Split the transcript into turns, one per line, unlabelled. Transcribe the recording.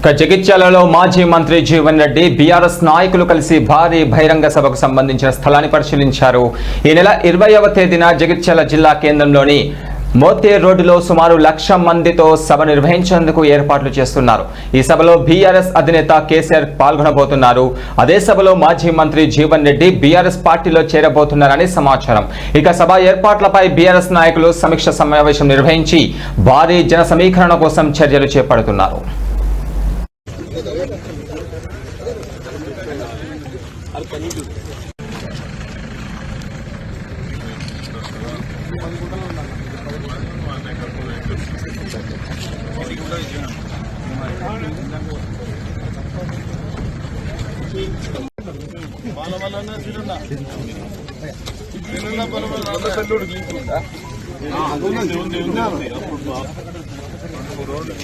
జగిత్యాలలో మాజీ మంత్రి జీవన్ రెడ్డి బీఆర్ఎస్ నాయకులు కలిసి భారీ బహిరంగ సభకు సంబంధించిన స్థలాన్ని పరిశీలించారు. ఈ నెల 20వ తేదీన జగిత్యాల జిల్లా కేంద్రంలోని మోతే రోడ్డులో సుమారు 1,00,000 మందితో సభ నిర్వహించేందుకు ఏర్పాట్లు చేస్తున్నారు. ఈ సభలో బీఆర్ఎస్ అధినేత కేసీఆర్ పాల్గొనబోతున్నారు. అదే సభలో మాజీ మంత్రి జీవన్ రెడ్డి బీఆర్ఎస్ పార్టీలో చేరబోతున్నారని సమాచారం. ఇక సభ ఏర్పాట్లపై బీఆర్ఎస్ నాయకులు సమీక్ష సమావేశం నిర్వహించి భారీ జన సమీకరణ కోసం చర్యలు చేపడుతున్నారు.
రోడ్